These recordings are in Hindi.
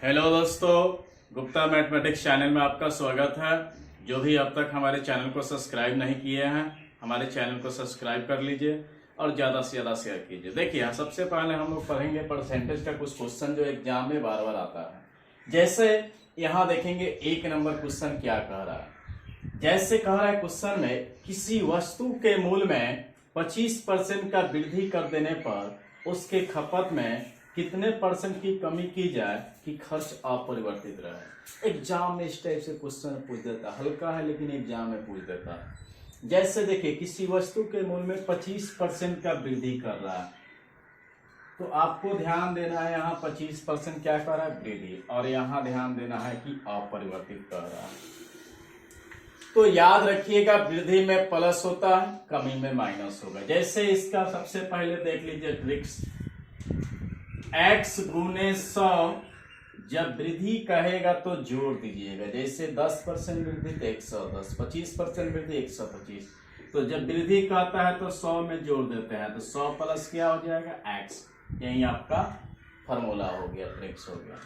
हेलो दोस्तों, गुप्ता मैथमेटिक्स चैनल में आपका स्वागत है। जो भी अब तक हमारे चैनल को सब्सक्राइब नहीं किए हैं, हमारे चैनल को सब्सक्राइब कर लीजिए और ज़्यादा से ज़्यादा शेयर कीजिए। देखिए, सबसे पहले हम लोग पढ़ेंगे परसेंटेज का कुछ क्वेश्चन जो एग्जाम में बार बार आता है। जैसे यहाँ देखेंगे 1 नंबर क्वेश्चन क्या कह रहा है। जैसे कह रहा है क्वेश्चन में, किसी वस्तु के मूल्य में 25% का वृद्धि कर देने पर उसके खपत में कितने % की कमी की जाए कि खर्च अपरिवर्तित रहे। एग्जाम में इस टाइप से क्वेश्चन पूछ देता है, हल्का है लेकिन एग्जाम में पूछ देता है। जैसे देखिए, किसी वस्तु के मूल्य में 25% का वृद्धि कर रहा है, तो आपको ध्यान देना है यहाँ 25% क्या कर रहा है, वृद्धि, और यहाँ ध्यान देना है कि अपरिवर्तित कर रहा है। तो याद रखिएगा, वृद्धि में प्लस होता है, कमी में माइनस होगा। जैसे इसका सबसे पहले देख लीजिए ट्रिक्स। x गुने 100 जब वृद्धि कहेगा तो जोड़ दीजिएगा। जैसे 10% वृद्धि तो 110, 25% वृद्धि 125। तो जब वृद्धि कहता है तो 100 में जोड़ देते हैं, तो 100 प्लस क्या हो जाएगा, x। यही आपका फॉर्मूला हो गया, ट्रिक्स हो गया।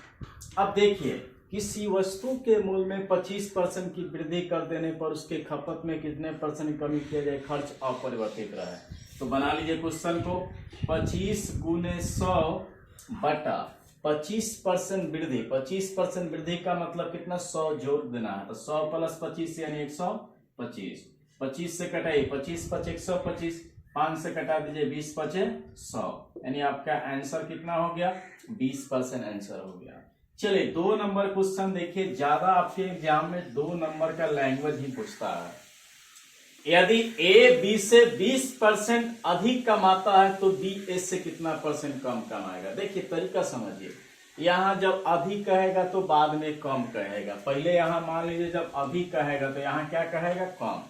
अब देखिए, किसी वस्तु के मूल्य में 25% की वृद्धि कर देने पर उसके खपत में कितने % कमी किया जाए, खर्च अपरिवर्तित रहे। तो बना लीजिए क्वेश्चन को, 25 गुने 100 बटा 25% वृद्धि। 25% वृद्धि का मतलब कितना, 100 जोड़ देना है, तो 100 प्लस 25 यानी 125। 25 से कटाइए, 25 5 125, 5 से कटा दीजिए, 20 5 100, यानी आपका आंसर कितना हो गया, 20% आंसर हो गया। चलिए 2 नंबर क्वेश्चन देखिए। ज्यादा आपके एग्जाम में 2 नंबर का लैंग्वेज ही पूछता है। यदि ए बी से 20% अधिक कमाता है तो बी ए से कितना % कम कमाएगा। देखिए तरीका समझिए, यहाँ जब अधिक कहेगा तो बाद में कम कहेगा। पहले यहाँ मान लीजिए जब अधिक कहेगा तो यहाँ क्या कहेगा, कम।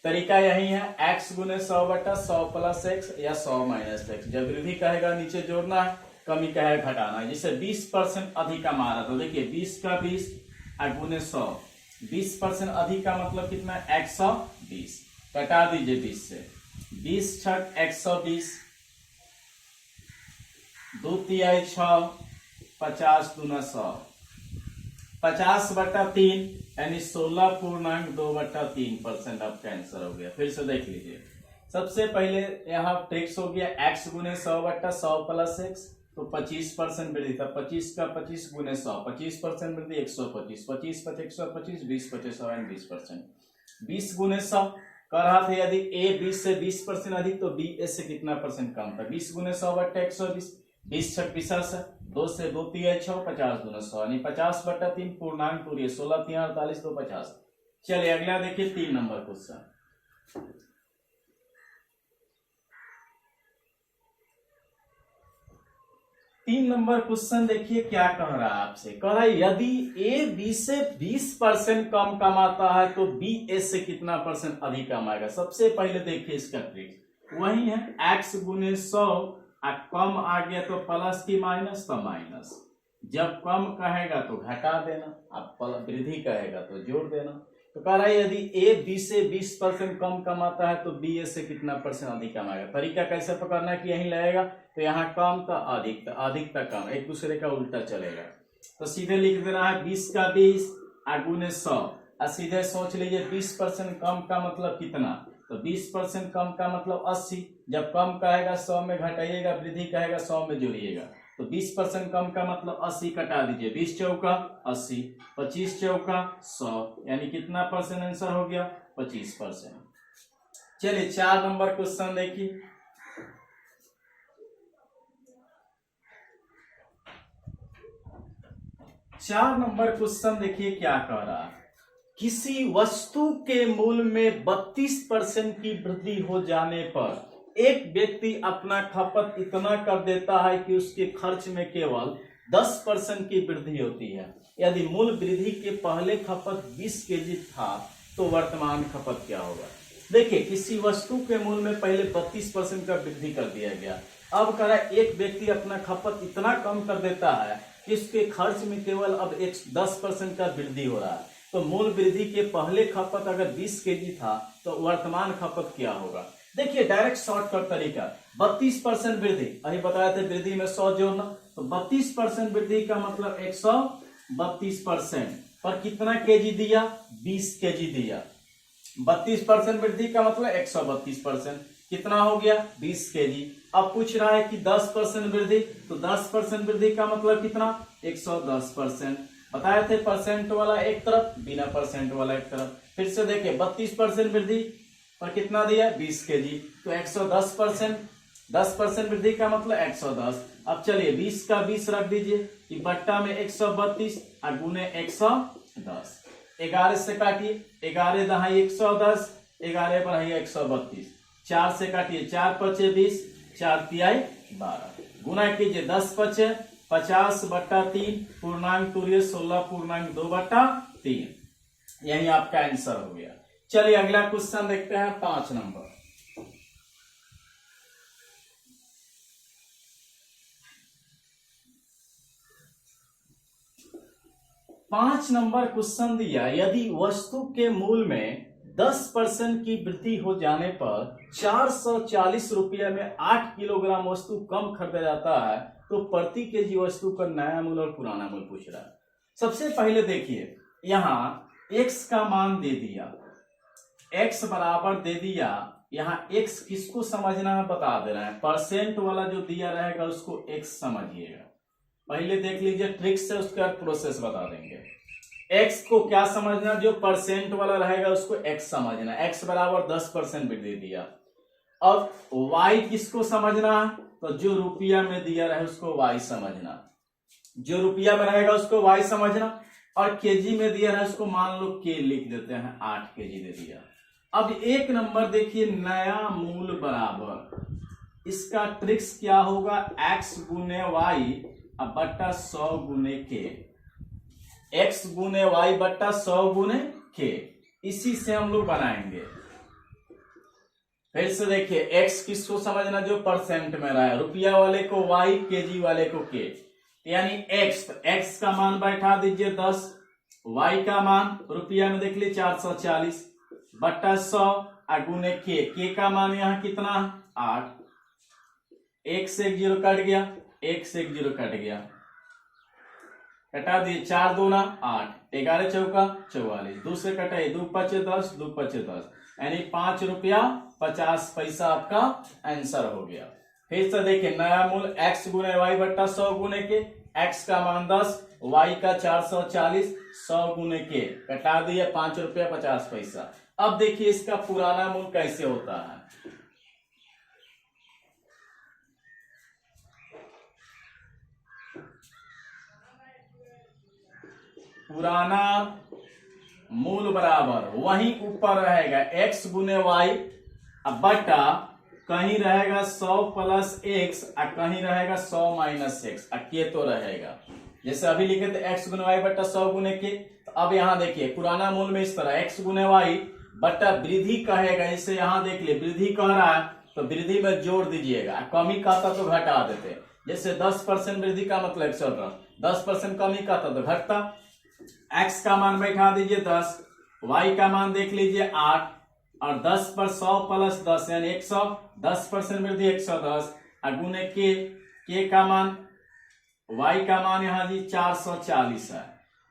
तरीका यही है, x गुने 100 बटा 100 प्लस x या 100 माइनस x। जब वृद्धि कहेगा नीचे जोड़ना है, कमी कहेगा घटाना है। जैसे 20% अधिक कमा रहा, तो देखिए 20 का 20 गुने 100, 20% अधिक का मतलब कितना है, 120। कटा दीजिए 20 से, 20 छक 120, 2 तिहाई 6, 50 दूना 100, 50 बटा 3 यानी 16.2/3% आपका आंसर हो गया। फिर से देख लीजिए, सबसे पहले यहाँ ट्रिक्स हो गया, x गुने 100 बटा 100 प्लस x, तो 25% वृद्धि था, 25 का 25 गुने 100, 25% वृद्धि 125, 25 5 125, 20 5 100 एंड 20%। 20 गुने 100 कर रहा था, यदि a 20 से 20% अधिक तो b a से कितना % कम था। 20 गुने 100 बटा 120, 20 छक 50, 2 से 2 तिहाई 6, 50 दूना 100, यानी 50 बटा 3 पूर्णांक तोड़िए, 16 3 48, 2 50। चलिए अगला देखिए 3 नंबर क्वेश्चन। तीन नंबर क्वेश्चन देखिए क्या कह रहा है आपसे। कह रहा है, यदि ए बी से 20% कम कमाता है तो बी ए से कितना % अधिक कमाएगा। सबसे पहले देखिए इसका ट्रिक वही है, x गुने 100, कम आ गया तो प्लस की माइनस, तो माइनस। जब कम कहेगा तो घटा देना, अब वृद्धि कहेगा तो जोड़ देना। तो कह रहा है, यदि ए बी से 20% कम कमाता है तो बी ए से कितना % अधिक कमाएगा। तरीका कैसे पकड़ना है कि यही लगेगा, तो यहाँ कम तो अधिक तक कम, एक दूसरे का उल्टा चलेगा। तो सीधे लिख देना है 20 का 20 गुने 100, और सीधे सोच लीजिए 20% कम का मतलब कितना, तो 20% कम का मतलब 80। जब कम कहेगा 100 में घटाइएगा, वृद्धि कहेगा 100 में जोड़िएगा, तो 20% कम का मतलब 80, कटा दीजिए, 20 चौका 80, 25 चौका 100, यानी कितना % आंसर हो गया, 25%। चलिए 4 नंबर क्वेश्चन देखिए। चार नंबर क्वेश्चन देखिए क्या कह रहा है। किसी वस्तु के मूल्य में 32% की वृद्धि हो जाने पर एक व्यक्ति अपना खपत इतना कर देता है कि उसके खर्च में केवल 10% की वृद्धि होती है। यदि मूल वृद्धि के पहले खपत 20 केजी था तो वर्तमान खपत क्या होगा। देखिए, किसी वस्तु के मूल्य में पहले 32% का वृद्धि कर दिया गया। अब कह रहा है, एक व्यक्ति अपना खपत इतना कम कर देता है कि उसके खर्च में केवल अब 10% का वृद्धि हो रहा है। तो मूल वृद्धि के पहले खपत अगर 20 केजी था तो वर्तमान खपत क्या होगा। देखिए डायरेक्ट शॉर्टकट तरीका, 32% वृद्धि, अभी बताया था वृद्धि में 100 जोड़ना, तो 32% वृद्धि का मतलब 32% पर कितना केजी दिया? 20 केजी दिया। 32% वृद्धि का मतलब 132%, कितना हो गया? 20 केजी। अब पूछ रहा है कि 10% वृद्धि, तो 10% वृद्धि का मतलब कितना? 110%। बताए थे परसेंट वाला एक तरफ, बिना परसेंट वाला एक तरफ। फिर से देखिए 32% वृद्धि पर कितना दिया? 20 केजी, तो 110%। 10% वृद्धि का मतलब 110। अब चलिए 20 का 20 रख दीजिए कि बट्टा में 132 और गुने 110। 11 से काटिए, 11 दहाई 110, 11 पर 132, 4 से काटिए, 4 पचे 20, 4 तिहाई 12, गुना कीजिए 10 पचे 50 बट्टा 3, पूर्णांक तोड़िए 16 पूर्णांक 2 बट्टा 3। यही आपका आंसर हो गया। चलिए अगला क्वेश्चन देखते हैं 5 नंबर। 5 नंबर क्वेश्चन दिया, यदि वस्तु के मूल्य में 10% की वृद्धि हो जाने पर 440 रुपये में 8 किलोग्राम वस्तु कम खरीदा जाता है, तो प्रति केजी वस्तु का नया मूल्य और पुराना मूल्य पूछ रहा है। सबसे पहले देखिए यहाँ x का मान दे दिया, x बराबर दे दिया। यहाँ x किसको समझना है बता दे रहे हैं, परसेंट वाला जो दिया रहेगा उसको x समझिएगा। पहले देख लीजिए ट्रिक से, उसका प्रोसेस बता देंगे। x को क्या समझना? जो परसेंट वाला रहेगा उसको x समझना। x बराबर 10% वृद्धि दिया। अब y किसको समझना है? तो जो रुपया में दिया रहे उसको y समझना। जो रुपया में रहेगा उसको y समझना, और केजी में दिया रहे उसको मान लो k लिख देते हैं, 8 केजी दे दिया। अब एक नंबर देखिए, नया मूल बराबर, इसका ट्रिक्स क्या होगा? x गुने y अब बट्टा 100 गुने के, x गुने y बट्टा 100 गुने के, इसी से हम लोग बनाएंगे। फिर से देखिए x किसको समझना? जो परसेंट में रहा है, रुपया वाले को y, केजी वाले को के, यानी x। तो x का मान बैठा दीजिए 10, y का मान रुपया में देख लीजिए 440 बट्टा 100 गुने के का मान यहाँ कितना? 8। 1 से 1 जीरो कट गया, 1 से 1 जीरो कट गया, कटा दिए, 4 दूना 8, 11 चौका 44, 2 से कटाइए, 2 पचे 10, 2 पचे 10, यानी 5 रुपया 50 पैसा आपका आंसर हो गया। फिर से देखिए नया मूल x गुने y बट्टा 100 गुने के, x का मान 10, y का 440, 100 गुने के, कटा दिए 5 रुपया 50 पैसा। अब देखिए इसका पुराना मूल कैसे होता है। पुराना मूल बराबर वहीं ऊपर रहेगा x गुने y, अब बटा कहीं रहेगा 100 प्लस x और कहीं रहेगा 100 माइनस x, के तो रहेगा। जैसे अभी लिखे थे x गुने y बट्टा 100 गुने के, तो अब यहाँ देखिए पुराना मूल में इस तरह x गुने y बट्टा वृद्धि कहेगा, इसे यहाँ देख लिए वृद्धि कह रहा है तो वृद्धि में जोड़ दीजिएगा, कमी कहता तो घटा देते। जैसे 10% वृद्धि का मतलब 110, 10% कमी कहता तो घटता। x का मान बैठा दीजिए 10, y का मान देख लीजिए 8, और 10 पर 100 प्लस 10 यानी 100, 10% वृद्धि 110, और गुने के का मान, y का मान यहाँ जी 440 है,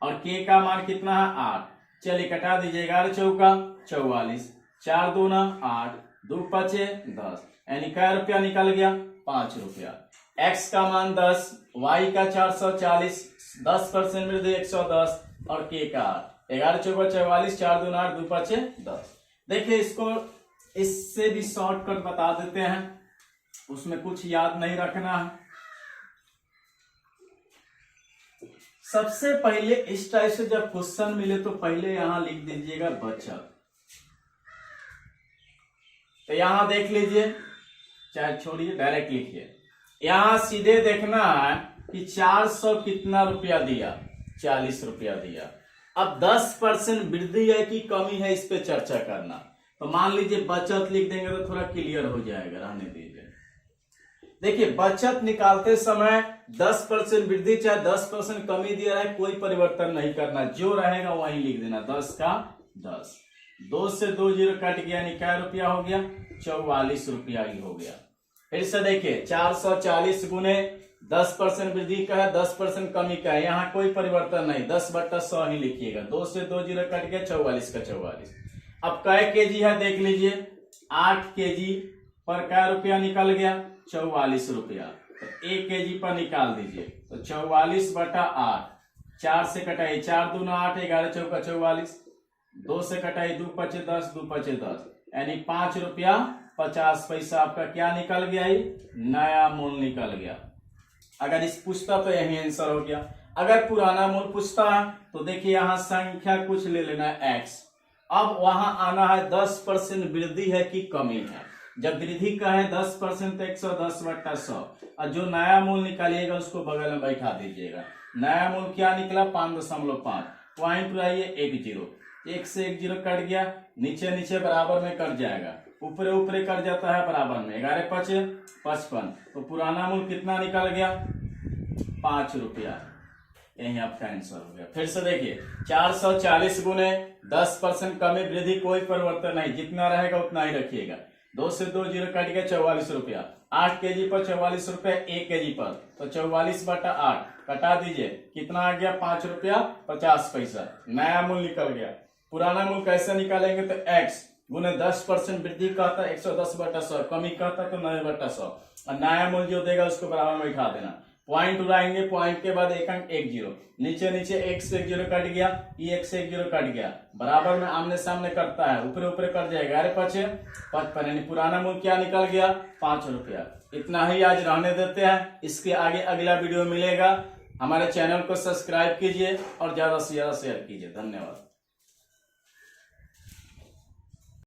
और k का मान कितना है? 8। चलिए कटा दीजिए, 11 चौका 44, 4 दूना 8, 2 पचे 10, यानी क्या रुपया निकल गया? 5 रुपया। x का मान 10, y का 440, 10% वृद्धि 110, और k का 8, 11 चौका 44, 4 दूना 8, 2 पचे 10। देखिए इसको इससे भी शॉर्टकट बता देते हैं, उसमें कुछ याद नहीं रखना है। सबसे पहले इस टाइप से जब क्वेश्चन मिले तो पहले यहां लिख दीजिएगा बचत। तो यहां देख लीजिए, चाहे छोड़िए डायरेक्ट लिखिए, यहां सीधे देखना है कि 400 कितना रुपया दिया? 40 रुपया दिया। अब 10% वृद्धि है कि कमी है, इस पे चर्चा करना। तो मान लीजिए बचत लिख देंगे तो थोड़ा क्लियर हो जाएगा, रहने दीजिए। देखिए बचत निकालते समय 10% वृद्धि चाहे 10% कमी दिया है, कोई परिवर्तन नहीं करना, जो रहेगा वही लिख देना, 10 का 10। 2 से 2 जीरो कट गया, यानी क्या रुपया हो गया? 44 रुपया ही हो गया। फिर से देखिए 440 गुने 10% वृद्धि का है, 10% कमी का है, यहाँ कोई परिवर्तन नहीं, 10/100 ही लिखिएगा। 2 से 2 जीरो कट गया, 44 का 44। अब कै केजी है देख लीजिए, 8 केजी पर क्या रुपया निकल गया, 44 रुपया। तो 1 केजी पर निकाल दीजिए, तो 44/8, 4 से कटाई 4 दूना 8, 11 चौका 44, 2 से कटाई 2 पचे 10, 2 पचे 10, यानी 5 रुपया 50 पैसा आपका क्या निकल गया, ही नया मूल्य निकल गया। अगर इस पूछता तो यही आंसर हो गया। अगर पुराना मूल्य पूछता है तो देखिए यहाँ संख्या कुछ ले लेना है x। अब वहां आना है 10% वृद्धि है कि कमी है। जब वृद्धि का है 10% तो 110/100, और जो नया मूल्य निकालिएगा उसको बगल में बैठा दीजिएगा। नया मूल्य क्या निकला, 5.5। पॉइंट लाइए 1 जीरो, 1 से 1 जीरो कट गया, नीचे नीचे बराबर में कट जाएगा, ऊपरे ऊपरे कट जाता है बराबर में, 11 पचे 55। तो पुराना मूल्य कितना निकल गया, 5 रुपया। यही आपका आंसर हो गया। फिर से देखिए, 440 गुने 10% कमी वृद्धि कोई परिवर्तन नहीं, जितना रहेगा उतना ही रखिएगा। 2 से 2 जीरो कट गया, 44 रुपया। 8 केजी पर 44 रुपया 1 केजी पर, तो 44/8 कटा दीजिए, कितना आ गया, 5 रुपया 50 पैसा। नया मूल्य निकल गया। पुराना मूल्य कैसे निकालेंगे, तो x गुने 10% वृद्धि कहता है 110/100, कमी कहता है तो 90/100, और नया मूल्य जो देगा उसको बराबर में बैठा देना। पॉइंट उड़ाएंगे, पॉइंट के बाद एक अंक 1 जीरो, नीचे नीचे 1 से 1 जीरो कट गया, ये 1 से 1 जीरो कट गया, बराबर में आमने सामने कटता है, ऊपर ऊपर कट जाएगा, 11 पचे 55, यानी पुराना मूल्य क्या निकल गया, 5 रुपया। इतना ही आज रहने देते हैं, इसके आगे अगला वीडियो मिलेगा। हमारे चैनल को सब्सक्राइब कीजिए और ज्यादा से ज्यादा शेयर कीजिए। धन्यवाद।